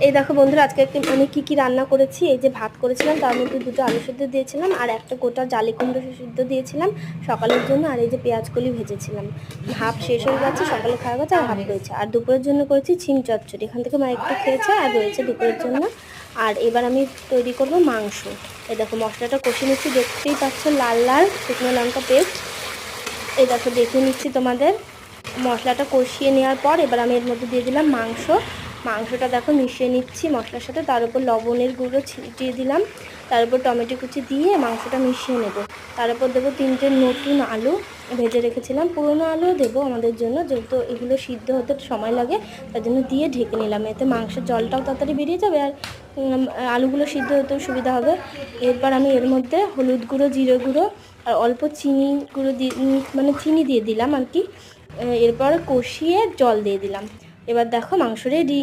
এই দেখো বন্ধুরা, আজকে আমি কী রান্না করেছি। এই যে ভাত করেছিলাম, তার মধ্যে 2টো আলু সিদ্ধ দিয়েছিলাম আর একটা গোটা জালি কুমড়ো সিদ্ধ দিয়েছিলাম সকালের জন্য। আর এই যে পেঁয়াজ কলি ভেজেছিলাম। হাফ শেষ হয়ে গেছে, সকালে খাওয়া গেছে, আর হাফ রয়েছে। আর দুপুরের জন্য করেছি ছিম চচ্চড়ি, এখান থেকে মা একটু খেয়েছে আর রয়েছে দুপুরের জন্য। আর এবার আমি তৈরি করব মাংস। এই দেখো মশলাটা কষে নিচ্ছি, দেখতেই পাচ্ছ লাল লাল শুকনো লঙ্কা পেস্ট। এই দেখো দেখে নিচ্ছি তোমাদের। মশলাটা কষিয়ে নেওয়ার পর এবার আমি এর মধ্যে দিয়ে দিলাম মাংসটা দেখো মিশিয়ে নিচ্ছি মশলার সাথে। তার উপর লবণের গুঁড়ো ছিটিয়ে দিলাম, তার উপর টমেটো কুচি দিয়ে মাংসটা মিশিয়ে নেব। তার উপর দেবো 3টে নতুন আলু ভেজে রেখেছিলাম, পুরোনো আলু দেবো আমাদের জন্য, যেহেতু এগুলো সিদ্ধ হতে সময় লাগে, তার জন্য দিয়ে ঢেকে নিলাম। এতে মাংসের জলটাও তাড়াতাড়ি বেরিয়ে যাবে আর আলুগুলো সিদ্ধ হতেও সুবিধা হবে। এরপর আমি এর মধ্যে হলুদ গুঁড়ো, জিরে গুঁড়ো আর অল্প চিনি গুঁড়ো দিয়ে মানে চিনি দিয়ে দিলাম আর কি। এরপর কষিয়ে জল দিয়ে দিলাম। এবার দেখো মাংস রেডি।